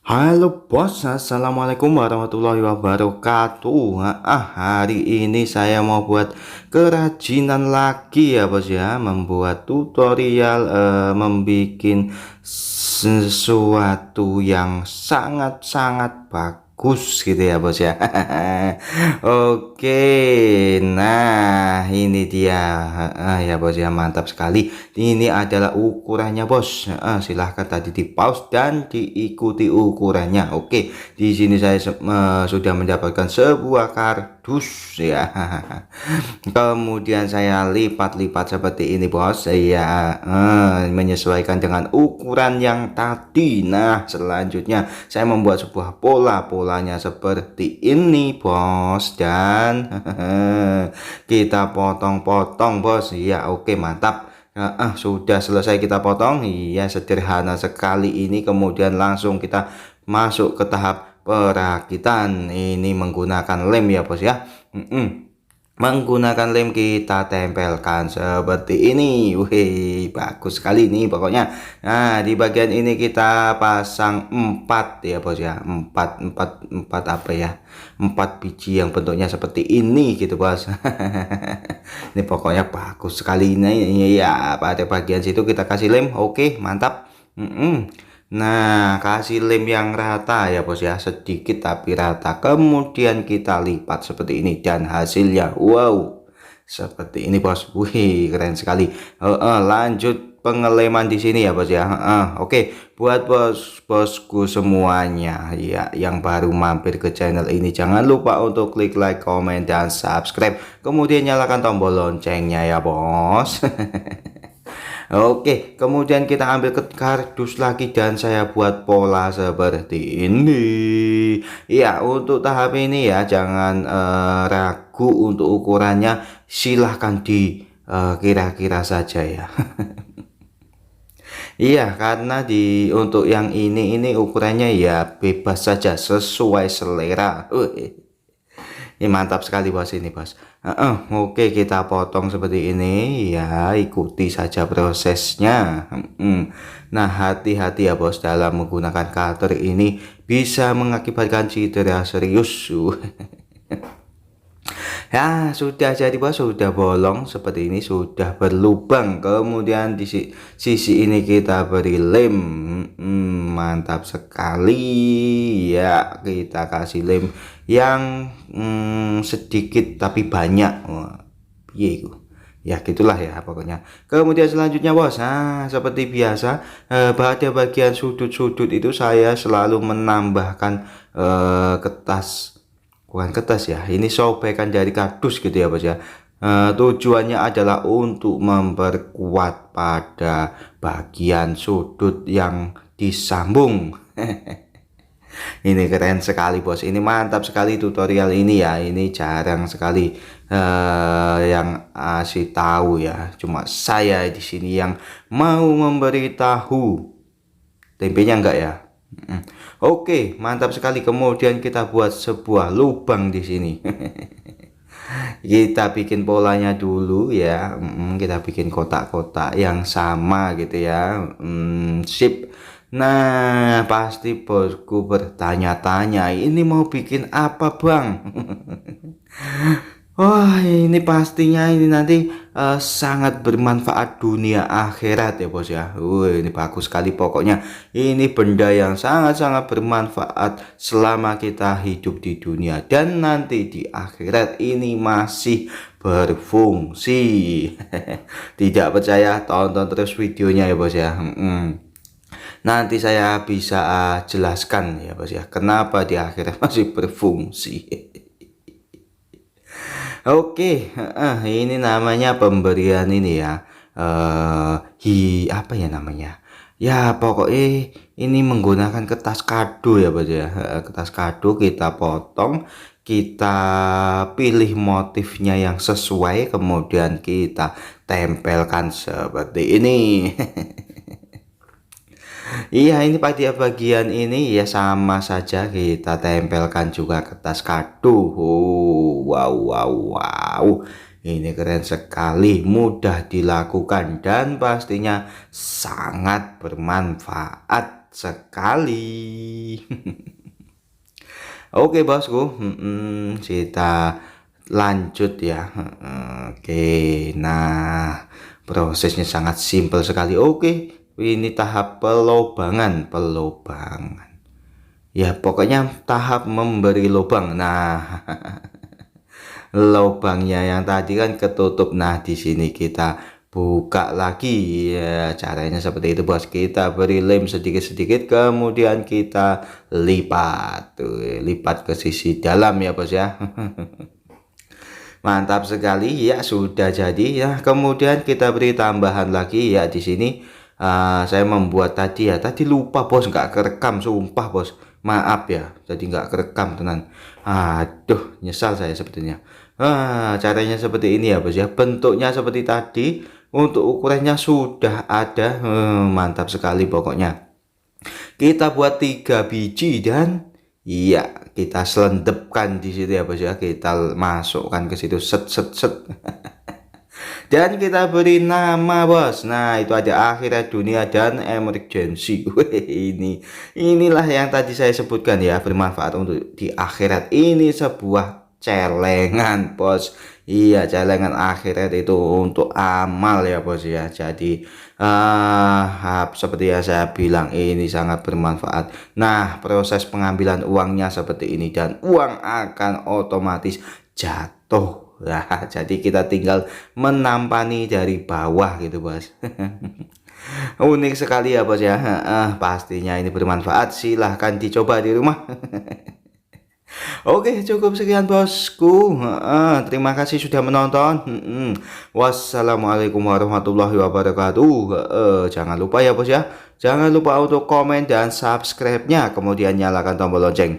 Halo bos, assalamualaikum warahmatullahi wabarakatuh. Hari ini saya mau buat kerajinan lagi ya bos ya, membuat tutorial membuat sesuatu yang sangat-sangat bagus gitu ya bos ya. Oke, nah ini dia. Ya bos ya, mantap sekali. Ini adalah ukurannya bos. Silahkan tadi di pause dan diikuti ukurannya. Oke, di sini saya sudah mendapatkan sebuah kardus ya. Kemudian saya lipat-lipat seperti ini bos. Saya menyesuaikan dengan ukuran yang tadi. Nah, selanjutnya saya membuat sebuah polanya seperti ini bos, dan kita potong-potong bos. Ya oke, mantap. Sudah selesai kita potong. Iya, sederhana sekali ini. Kemudian langsung kita masuk ke tahap perakitan. Ini menggunakan lem ya bos ya. Menggunakan lem kita tempelkan seperti ini. Wih, bagus sekali nih pokoknya. Nah, di bagian ini kita pasang 4 ya bos ya. 4 apa ya, 4 biji yang bentuknya seperti ini gitu bos. Ini pokoknya bagus sekali ini ya. Pada bagian situ kita kasih lem. Oke, mantap. Nah, kasih lem yang rata ya bos ya, sedikit tapi rata. Kemudian kita lipat seperti ini dan hasilnya wow, seperti ini bos. Wih, keren sekali. Lanjut pengeleman di sini ya bos ya. Oke, buat bosku semuanya ya yang baru mampir ke channel ini, jangan lupa untuk klik like, comment, dan subscribe. Kemudian nyalakan tombol loncengnya ya bos. Oke, kemudian kita ambil ke kardus lagi dan saya buat pola seperti ini. Ya, untuk tahap ini ya jangan ragu untuk ukurannya. Silahkan kira-kira saja ya. Iya, karena untuk yang ini ukurannya ya bebas saja, sesuai selera. Ini mantap sekali bos ini bos. Oke, kita potong seperti ini ya, ikuti saja prosesnya. Nah, hati-hati ya bos dalam menggunakan cutter ini, bisa mengakibatkan cedera serius. Ya, sudah jadi bos, sudah bolong seperti ini, sudah berlubang. Kemudian di sisi ini kita beri lem. Mantap sekali ya, kita kasih lem yang sedikit tapi banyak. Wah, ya gitulah ya pokoknya. Kemudian selanjutnya bos, seperti biasa pada bagian sudut-sudut itu saya selalu menambahkan kertas, bukan kertas ya, ini sobekan dari kardus gitu ya bos ya. Tujuannya adalah untuk memperkuat pada bagian sudut yang disambung. Ini keren sekali bos, ini mantap sekali tutorial ini ya. Ini jarang sekali yang kasih tahu ya, cuma saya di sini yang mau memberitahu. Tempenya enggak ya. Oke, mantap sekali. Kemudian kita buat sebuah lubang di sini. Kita bikin polanya dulu ya. Kita bikin kotak-kotak yang sama gitu ya. Sip. Nah, pasti bosku bertanya-tanya, ini mau bikin apa bang? Wah, ini pastinya ini nanti sangat bermanfaat dunia akhirat ya bos ya. Ini bagus sekali pokoknya. Ini benda yang sangat-sangat bermanfaat selama kita hidup di dunia, dan nanti di akhirat ini masih berfungsi. Tidak percaya, tonton terus videonya ya bos ya. Nanti saya bisa jelaskan ya bos ya, kenapa di akhirat masih berfungsi. Oke, ini namanya pemberian ini ya. Apa ya namanya? Ya pokoknya ini menggunakan kertas kado ya bos ya. Kertas kado kita potong, kita pilih motifnya yang sesuai, kemudian kita tempelkan seperti ini. Iya, ini pada bagian ini ya sama saja, kita tempelkan juga kertas kado. Wow. Ini keren sekali, mudah dilakukan dan pastinya sangat bermanfaat sekali. Oke bosku, kita lanjut ya. Oke, nah prosesnya sangat simpel sekali. Oke, ini tahap pelobangan. Ya pokoknya tahap memberi lubang. Nah, lubangnya yang tadi kan ketutup. Nah, di sini kita buka lagi ya, caranya seperti itu bos. Kita beri lem sedikit-sedikit, kemudian kita lipat tuh, lipat ke sisi dalam ya bos ya. Mantap sekali ya, sudah jadi ya. Kemudian kita beri tambahan lagi ya di sini. Saya membuat tadi ya, tadi lupa bos, nggak kerekam, sumpah bos, maaf ya, jadi nggak kerekam tenan. Aduh, nyesal saya sepertinya. Caranya seperti ini ya bos ya, bentuknya seperti tadi, untuk ukurannya sudah ada. Mantap sekali pokoknya. Kita buat 3 biji dan iya, kita selendepkan di situ ya bos ya, kita masukkan ke situ, set set set. Dan kita beri nama bos. Nah, itu ada akhirat dunia dan emergency. Inilah yang tadi saya sebutkan ya, bermanfaat untuk di akhirat. Ini sebuah celengan bos. Iya, celengan akhirat itu untuk amal ya bos ya. Jadi seperti yang saya bilang, ini sangat bermanfaat. Nah, proses pengambilan uangnya seperti ini dan uang akan otomatis jatuh. Nah, jadi kita tinggal menampani dari bawah gitu bos. Unik sekali ya bos ya. Pastinya ini bermanfaat, silahkan dicoba di rumah. Oke, cukup sekian bosku. Terima kasih sudah menonton. Wassalamualaikum warahmatullahi wabarakatuh. Jangan lupa ya bos ya, jangan lupa untuk komen dan subscribe-nya, kemudian nyalakan tombol lonceng.